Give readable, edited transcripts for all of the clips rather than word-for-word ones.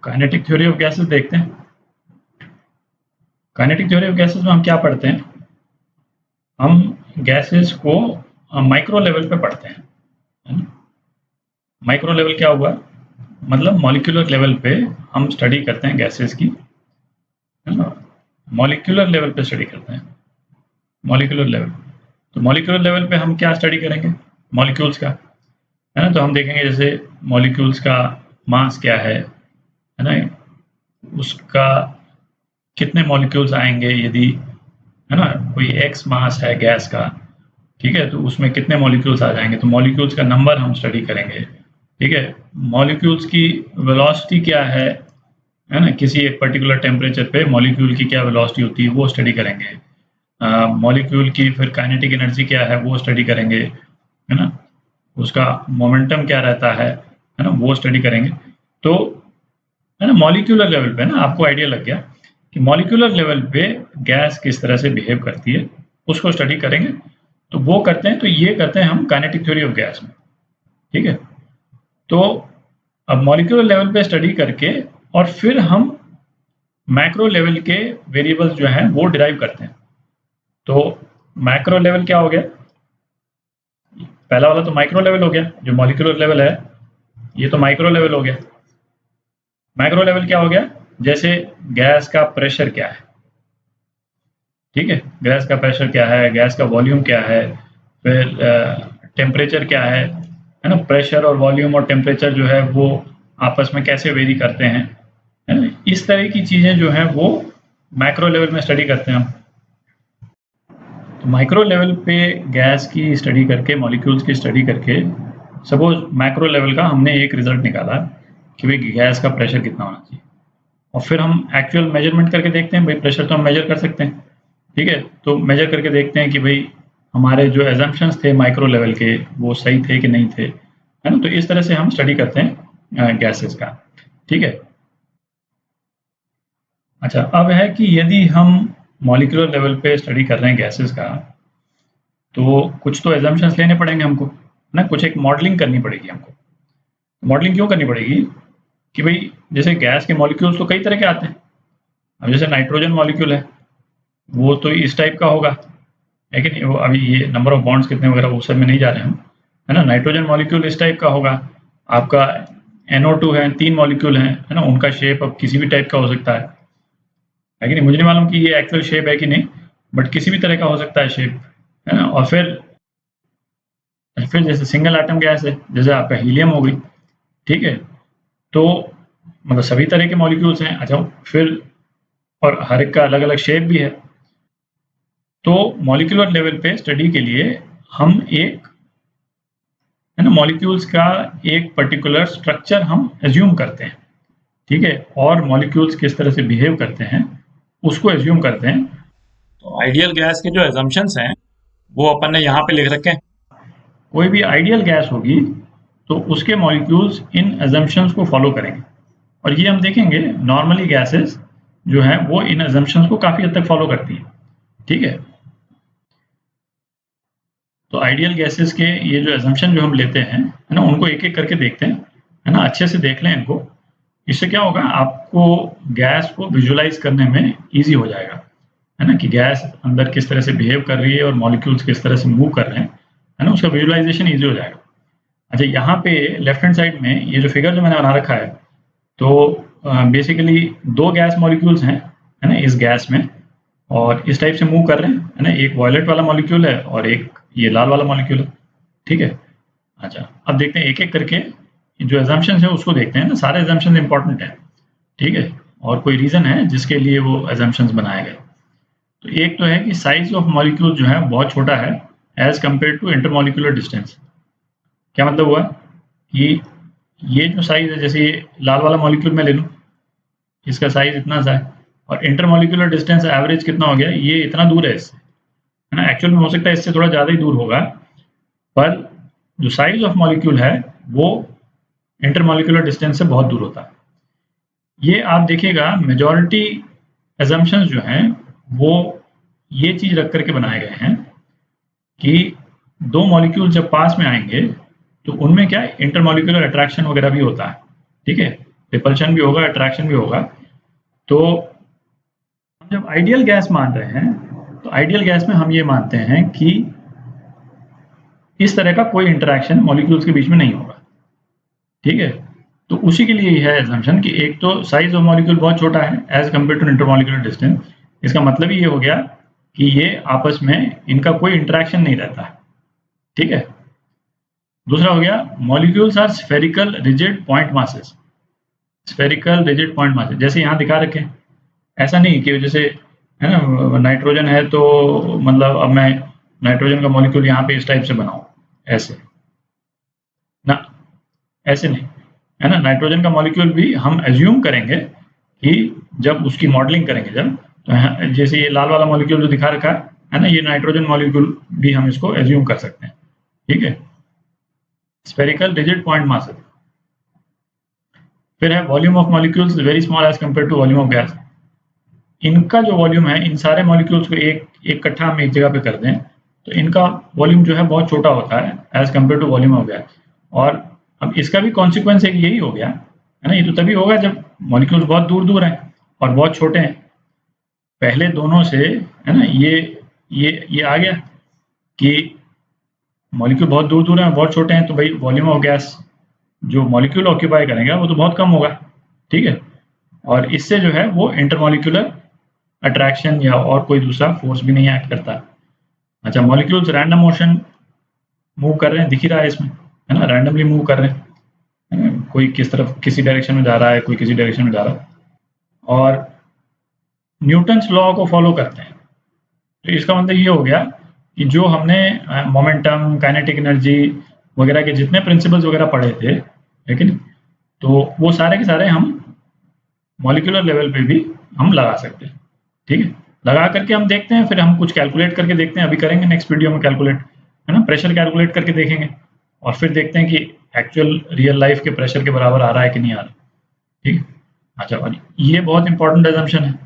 Kinetic theory of gases देखते हैं। Kinetic theory of gases में हम क्या पढ़ते हैं, हम गैसेस को माइक्रो लेवल पे पढ़ते हैं, है ना। माइक्रो लेवल क्या हुआ, मतलब मॉलिक्यूलर लेवल पे हम स्टडी करते हैं गैसेस की, है ना। मॉलिक्यूलर लेवल पे स्टडी करते हैं, मॉलिक्यूलर लेवल। तो मॉलिक्यूलर लेवल पे हम क्या स्टडी करेंगे, मॉलिक्यूल्स का, है ना। तो हम देखेंगे जैसे मॉलिक्यूल्स का मास क्या है ना, उसका कितने मॉलिक्यूल्स आएंगे, यदि, है ना, कोई एक्स मास है गैस का, ठीक है, तो उसमें कितने मॉलिक्यूल्स आ जाएंगे, तो मॉलिक्यूल्स का नंबर हम स्टडी करेंगे, ठीक है। मॉलिक्यूल्स की वेलोसिटी क्या है ना, किसी एक पर्टिकुलर टेम्परेचर पे मॉलिक्यूल की क्या वेलोसिटी होती है वो स्टडी करेंगे। मॉलिक्यूल की फिर काइनेटिक एनर्जी क्या है वो स्टडी करेंगे, है ना। उसका मोमेंटम क्या रहता है ना, वो स्टडी करेंगे। तो, है ना, मॉलिक्यूलर लेवल पे ना आपको आइडिया लग गया कि मॉलिक्यूलर लेवल पे गैस किस तरह से बिहेव करती है, उसको स्टडी करेंगे। तो वो करते हैं, तो ये करते हैं हम काइनेटिक थ्योरी ऑफ गैस में, ठीक है। तो अब मॉलिक्यूलर लेवल पे स्टडी करके और फिर हम मैक्रो लेवल के वेरिएबल्स जो हैं वो डिराइव करते हैं। तो मैक्रो लेवल क्या हो गया, पहला वाला तो माइक्रो लेवल हो गया, जो मॉलिक्यूलर लेवल है ये तो माइक्रो लेवल हो गया। मैक्रो लेवल क्या हो गया, जैसे गैस का प्रेशर क्या है, ठीक है, गैस का प्रेशर क्या है, गैस का वॉल्यूम क्या है, फिर टेम्परेचर क्या है ना। प्रेशर और वॉल्यूम और टेम्परेचर जो है वो आपस में कैसे वेरी करते हैं, है ना। इस तरह की चीज़ें जो हैं वो मैक्रो लेवल में स्टडी करते हैं हम। तो माइक्रो लेवल पे गैस की स्टडी करके, मॉलिक्यूल्स की स्टडी करके, सपोज मैक्रो लेवल का हमने एक रिजल्ट निकाला कि भाई गैस का प्रेशर कितना होना चाहिए, और फिर हम एक्चुअल मेजरमेंट करके देखते हैं, भाई प्रेशर तो हम मेजर कर सकते हैं, ठीक है। तो मेजर करके देखते हैं कि भाई हमारे जो एजम्पशंस थे माइक्रो लेवल के वो सही थे कि नहीं थे, है ना। तो इस तरह से हम स्टडी करते हैं गैसेस का, ठीक है। अच्छा, अब है कि यदि हम मॉलिक्यूलर लेवल पे स्टडी कर रहे हैं गैसेस का, तो कुछ तो एजम्पशंस लेने पड़ेंगे हमको, है ना, कुछ एक मॉडलिंग करनी पड़ेगी हमको। मॉडलिंग क्यों करनी पड़ेगी कि भाई जैसे गैस के मॉलिक्यूल्स तो कई तरह के आते हैं। अब जैसे नाइट्रोजन मॉलिक्यूल है वो तो इस टाइप का होगा, लेकिन वो अभी ये नंबर ऑफ बॉन्ड्स कितने वगैरह वो सब में नहीं जा रहे हम, है ना। नाइट्रोजन मॉलिक्यूल इस टाइप का होगा, आपका NO2 है, 3 मॉलिक्यूल हैं, है ना, उनका शेप अब किसी भी टाइप का हो सकता है कि नहीं, मुझे नहीं मालूम कि ये एक्चुअल शेप है कि नहीं, बट किसी भी तरह का हो सकता है शेप, है ना। और फिर जैसे सिंगल एटम गैस है, जैसे आपका हीलियम हो गई, ठीक है। तो मतलब सभी तरह के मॉलिक्यूल्स हैं। अच्छा, फिर और हर एक का अलग अलग शेप भी है। तो मॉलिक्यूलर लेवल पे स्टडी के लिए हम एक, है ना, मॉलिक्यूल्स का एक पर्टिकुलर स्ट्रक्चर हम एज्यूम करते हैं, ठीक है, और मॉलिक्यूल्स किस तरह से बिहेव करते हैं उसको एज्यूम करते हैं। तो आइडियल गैस के जो एजम्पशंस हैं वो अपन ने यहाँ पे लिख रखे हैं। कोई भी आइडियल गैस होगी तो उसके मॉलिक्यूल्स इन एजम्पशंस को फॉलो करेंगे, और ये हम देखेंगे नॉर्मली गैसेस जो हैं वो इन एजम्पशंस को काफ़ी हद तक फॉलो करती हैं, ठीक है। तो आइडियल गैसेस के ये जो एजम्पशन जो हम लेते हैं, है ना, उनको एक एक करके देखते हैं, है ना, अच्छे से देख लें इनको। इससे क्या होगा, आपको गैस को विजुअलाइज करने में ईजी हो जाएगा, है ना, कि गैस अंदर किस तरह से बिहेव कर रही है और मॉलिक्यूल्स किस तरह से मूव कर रहे हैं, है ना, उसका विजुअलाइजेशन ईजी हो जाएगा। अच्छा, यहाँ पे लेफ्ट हैंड साइड में ये जो फिगर जो मैंने बना रखा है, तो बेसिकली 2 गैस मॉलिक्यूल्स हैं, है ना, इस गैस में, और इस टाइप से मूव कर रहे हैं, है ना। एक वॉयलेट वाला मॉलिक्यूल है और एक ये लाल वाला मॉलिक्यूल है, ठीक है। अच्छा, अब देखते हैं एक एक करके जो एजम्पशंस है उसको देखते हैं ना, सारे एजम्पशंस इंपॉर्टेंट हैं, ठीक है, और कोई रीज़न है जिसके लिए वो एजम्पशंस बनाए गए। तो एक तो है कि साइज ऑफ मॉलिक्यूल जो है बहुत छोटा है as compare to intermolecular distance. क्या मतलब हुआ कि ये जो साइज है, जैसे ये लाल वाला मॉलिक्यूल मैं ले लूँ, इसका साइज इतना सा है, और इंटरमॉलिक्यूलर डिस्टेंस एवरेज कितना हो गया, ये इतना दूर है इससे, है ना। एक्चुअल में हो सकता है इससे थोड़ा ज़्यादा ही दूर होगा, पर जो साइज ऑफ मॉलिक्यूल है वो इंटरमॉलिक्यूलर डिस्टेंस से बहुत दूर होता है। ये आप देखिएगा मेजॉरिटी एजम्पशंस जो हैं वो ये चीज़ रख करके बनाए गए हैं कि 2 मॉलिक्यूल जब पास में आएंगे तो उनमें क्या इंटरमॉलिक्यूलर अट्रैक्शन वगैरह भी होता है, ठीक है। रिपल्शन भी होगा, अट्रैक्शन भी होगा। तो हम जब आइडियल गैस मान रहे हैं तो आइडियल गैस में हम ये मानते हैं कि इस तरह का कोई इंटरेक्शन मॉलिक्यूल्स के बीच में नहीं होगा, ठीक है। तो उसी के लिए है एजम्पशन कि एक तो साइज ऑफ मॉलिक्यूल बहुत छोटा है as compare to intermolecular distance. इसका मतलब ये हो गया कि ये आपस में इनका कोई इंटरेक्शन नहीं रहता है, ठीक है। दूसरा हो गया molecules are spherical rigid point masses. Spherical rigid point masses जैसे यहाँ दिखा रखे हैं, ऐसा नहीं कि जैसे है ना नाइट्रोजन है तो मतलब अब मैं नाइट्रोजन का मॉलिक्यूल यहाँ पे इस टाइप से बनाऊं, ऐसे ना, ऐसे नहीं है ना। नाइट्रोजन का मॉलिक्यूल भी हम एज्यूम करेंगे कि जब उसकी मॉडलिंग करेंगे जब, तो जैसे ये लाल वाला मॉलिक्यूल जो दिखा रखा है ना, ये नाइट्रोजन मॉलिक्यूल भी हम इसको एज्यूम कर सकते हैं, ठीक है। Spherical rigid point mass. फिर है volume of molecules very small as compare to volume of gas. इनका जो वॉल्यूम है, इन सारे मॉलिक्यूल्स को एक इकट्ठा हम एक जगह पे कर दें तो इनका वॉल्यूम जो है बहुत छोटा होता है as compare to volume of gas. और अब इसका भी कॉन्सिक्वेंस एक यही हो गया है ना, ये तो तभी होगा जब मॉलिक्यूल्स बहुत दूर दूर हैं और बहुत छोटे हैं। पहले दोनों से है ना ये आ गया कि मॉलिक्यूल बहुत दूर दूर हैं, बहुत छोटे हैं, तो भाई वॉल्यूम ऑफ गैस जो मॉलिक्यूल ऑक्यूपाई करेंगे वो तो बहुत कम होगा, ठीक है। और इससे जो है वो इंटरमॉलिक्यूलर अट्रैक्शन या और कोई दूसरा फोर्स भी नहीं एक्ट करता। अच्छा, मॉलिक्यूल्स रैंडम मोशन मूव कर रहे हैं, दिख ही रहा है इसमें, है ना, रैंडमली मूव कर रहे हैं, है ना? कोई किस तरफ किसी डायरेक्शन में जा रहा है, कोई किसी डायरेक्शन में जा रहा है, और न्यूटन्स लॉ को फॉलो करते हैं। तो इसका मतलब ये हो गया कि जो हमने मोमेंटम, काइनेटिक एनर्जी वगैरह के जितने प्रिंसिपल्स वगैरह पढ़े थे, लेकिन तो वो सारे के सारे हम मॉलिक्यूलर लेवल पे भी हम लगा सकते हैं, ठीक है। लगा करके हम देखते हैं, फिर हम कुछ कैलकुलेट करके देखते हैं, अभी करेंगे नेक्स्ट वीडियो में कैलकुलेट, है ना, प्रेशर कैलकुलेट करके देखेंगे और फिर देखते हैं कि एक्चुअल रियल लाइफ के प्रेशर के बराबर आ रहा है कि नहीं आ रहा, ठीक है। अच्छा, और ये बहुत इंपॉर्टेंट एजम्पशन है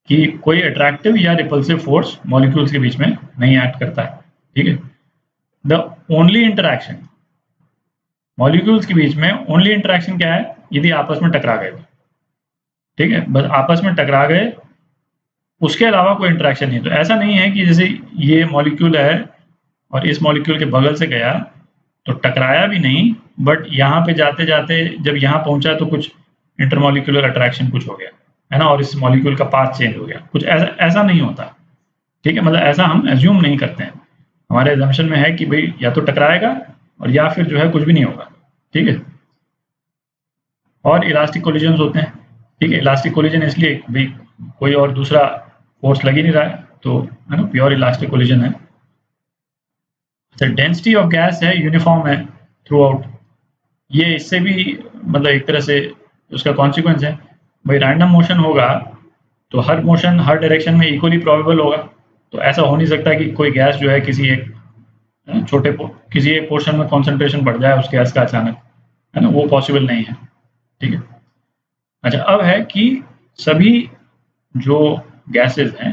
कि कोई अट्रैक्टिव या रिपल्सिव फोर्स मॉलिक्यूल्स के बीच में नहीं एक्ट करता है, ठीक है। द ओनली इंटरैक्शन मॉलिक्यूल्स के बीच में, ओनली इंटरैक्शन क्या है, यदि आपस में टकरा गए, ठीक है, बस आपस में टकरा गए, उसके अलावा कोई इंटरैक्शन नहीं। तो ऐसा नहीं है कि जैसे ये मॉलिक्यूल है और इस मॉलिक्यूल के बगल से गया तो टकराया भी नहीं, बट यहाँ पे जाते जाते जब यहाँ पहुंचा तो कुछ इंटरमॉलिक्यूलर अट्रैक्शन कुछ हो गया, है ना, और इस मॉलिक्यूल का पाथ चेंज हो गया, कुछ ऐसा नहीं होता, ठीक है। मतलब ऐसा हम एज्यूम नहीं करते हैं, हमारे एजम्पशन में है कि भाई या तो टकराएगा और या फिर जो है कुछ भी नहीं होगा, ठीक है। और इलास्टिक कोलिजन होते हैं, ठीक है। इलास्टिक कोलिजन इसलिए भाई कोई और दूसरा फोर्स लग ही नहीं रहा है, तो है ना, प्योर इलास्टिक कोलिजन है। डेंसिटी ऑफ गैस है यूनिफॉर्म है थ्रू आउट, ये इससे भी मतलब एक तरह से उसका कॉन्सिक्वेंस है, भाई रैंडम मोशन होगा तो हर मोशन हर डायरेक्शन में इक्वली प्रोबेबल होगा। तो ऐसा हो नहीं सकता कि कोई गैस जो है किसी एक किसी एक पोर्शन में कॉन्सेंट्रेशन बढ़ जाए उस गैस का अचानक, है ना, वो पॉसिबल नहीं है, ठीक है। अच्छा, अब है कि सभी जो गैसेज हैं,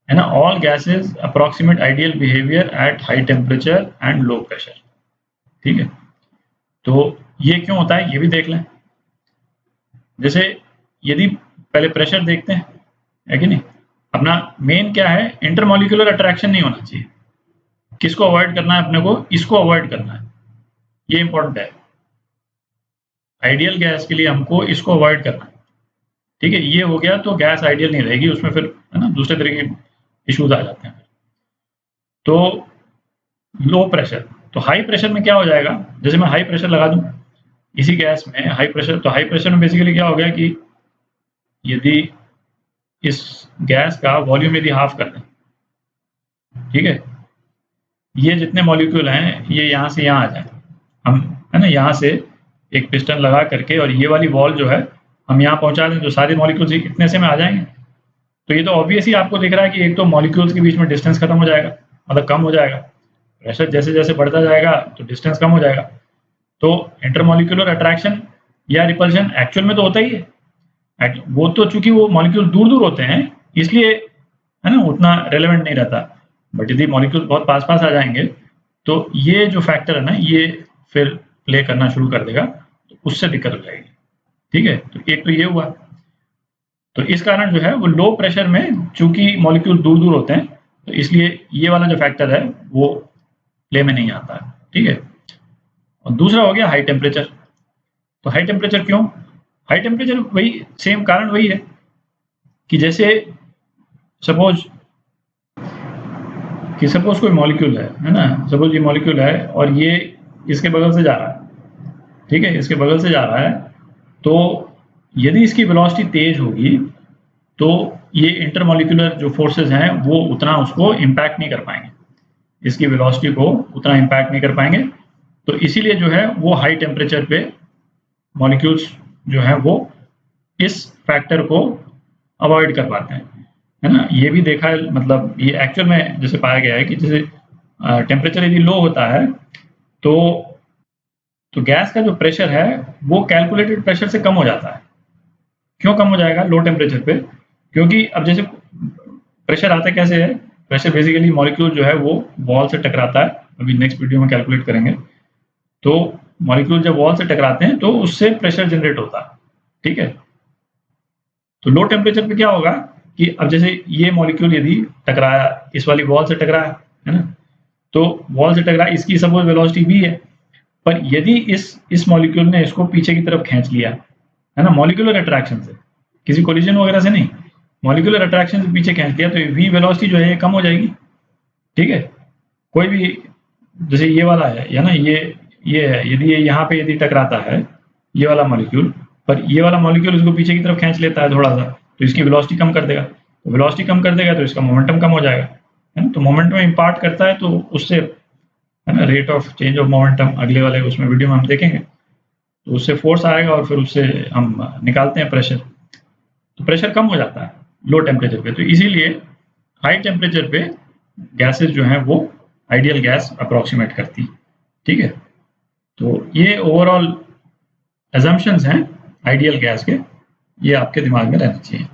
है ना, all gases approximate ideal behaviour at high temperature and low pressure, ठीक है। तो ये क्यों होता है ये भी देख लें। जैसे यदि पहले प्रेशर देखते हैं, है कि नहीं, अपना मेन क्या है, इंटरमॉलिक्यूलर अट्रैक्शन नहीं होना चाहिए। किसको अवॉइड करना है अपने को, इसको अवॉइड करना है, ये इंपॉर्टेंट है। आइडियल गैस के लिए हमको इसको अवॉइड करना है, ठीक है। ये हो गया तो गैस आइडियल नहीं रहेगी, उसमें फिर है ना दूसरे तरह के इश्यूज आ जाते हैं। तो लो प्रेशर, तो हाई प्रेशर में क्या हो जाएगा, जैसे मैं हाई प्रेशर लगा दूं इसी गैस में हाई प्रेशर, तो हाई प्रेशर में बेसिकली क्या हो गया कि यदि इस गैस का वॉल्यूम यदि हाफ कर दें, ठीक है, ये जितने मॉलिक्यूल हैं ये यहाँ से यहाँ आ जाए, हम है ना यहाँ से एक पिस्टन लगा करके और ये वाली वॉल जो है हम यहाँ पहुँचा दें, तो सारे मॉलिक्यूल्स इतने से में आ जाएंगे। तो ये तो ऑब्वियस ही आपको दिख रहा है कि एक तो मॉलिक्यूल्स के बीच में डिस्टेंस खत्म हो जाएगा, मतलब कम हो जाएगा, प्रेशर जैसे जैसे बढ़ता जाएगा तो डिस्टेंस कम हो जाएगा। तो इंटरमॉलिक्यूलर अट्रैक्शन या रिपल्शन एक्चुअल में तो होता ही है, वो तो चूंकि वो मॉलिक्यूल दूर दूर होते हैं इसलिए है ना उतना रेलेवेंट नहीं रहता, बट यदि मॉलिक्यूल बहुत पास पास आ जाएंगे तो ये जो फैक्टर है ना ये फिर प्ले करना शुरू कर देगा तो उससे दिक्कत हो जाएगी। ठीक है, तो एक तो ये हुआ। तो इस कारण जो है वो लो प्रेशर में चूंकि मॉलिक्यूल दूर दूर होते हैं, तो इसलिए ये वाला जो फैक्टर है वो प्ले में नहीं आता है। ठीक है, और दूसरा हो गया हाई टेम्परेचर। तो हाई टेम्परेचर क्यों? हाई टेम्परेचर वही सेम कारण वही है कि जैसे सपोज कोई मॉलिक्यूल है ना, सपोज ये मॉलिक्यूल है और ये इसके बगल से जा रहा है। ठीक है, इसके बगल से जा रहा है, तो यदि इसकी वेलोसिटी तेज होगी तो ये इंटरमॉलिक्यूलर जो फोर्सेस हैं वो उतना उसको इम्पैक्ट नहीं कर पाएंगे, इसकी वेलोसिटी को उतना इम्पैक्ट नहीं कर पाएंगे। तो इसीलिए जो है वो हाई टेम्परेचर पे मॉलिक्यूल्स जो है वो इस फैक्टर को अवॉइड कर पाते हैं, है ना। ये भी देखा है, मतलब ये एक्चुअल में जैसे पाया गया है कि जैसे टेम्परेचर यदि लो होता है तो गैस का जो प्रेशर है वो कैलकुलेटेड प्रेशर से कम हो जाता है। क्यों कम हो जाएगा लो टेम्परेचर पे? क्योंकि अब जैसे प्रेशर आता कैसे है, प्रेशर बेसिकली मॉलिक्यूल जो है वो वॉल से टकराता है, अभी नेक्स्ट वीडियो में कैलकुलेट करेंगे। तो मॉलिक्यूल जब वॉल से टकराते हैं तो उससे प्रेशर जनरेट होता है। ठीक है, तो लो टेम्परेचर पे क्या होगा कि अब जैसे ये मॉलिक्यूल यदि टकराया, इस वाली वॉल से टकराया, है ना, तो वॉल से टकराया, इसकी सपोज वेलोसिटी v है, पर यदि इस मॉलिक्यूल ने इसको पीछे की तरफ खींच लिया, है ना, मॉलिक्यूलर अट्रैक्शन से, किसी कोलिजन वगैरह से नहीं, मॉलिक्यूलर अट्रैक्शन से पीछे खींच लिया, तो v वेलोसिटी जो है ये कम हो जाएगी। ठीक है, कोई भी जैसे ये वाला है ना, ये है, यदि ये यहाँ पे यदि टकराता है ये वाला मॉलिक्यूल, पर ये वाला मॉलिक्यूल इसको पीछे की तरफ खींच लेता है थोड़ा सा, तो इसकी वेलोसिटी कम कर देगा, तो वेलोसिटी कम कर देगा तो इसका मोमेंटम कम हो जाएगा, है ना। तो मोमेंटम इम्पार्ट करता है, तो उससे, है ना, rate of change of momentum अगले वाले उसमें वीडियो में हम देखेंगे, तो उससे फोर्स आएगा और फिर उससे हम निकालते हैं प्रेशर, तो प्रेशर कम हो जाता है लो टेम्परेचर पे। तो इसीलिए हाई टेम्परेचर पे गैसेस जो हैं वो आइडियल गैस अप्रोक्सीमेट करती। ठीक है, तो ये ओवरऑल एजम्पशंस हैं आइडियल गैस के, ये आपके दिमाग में रहना चाहिए।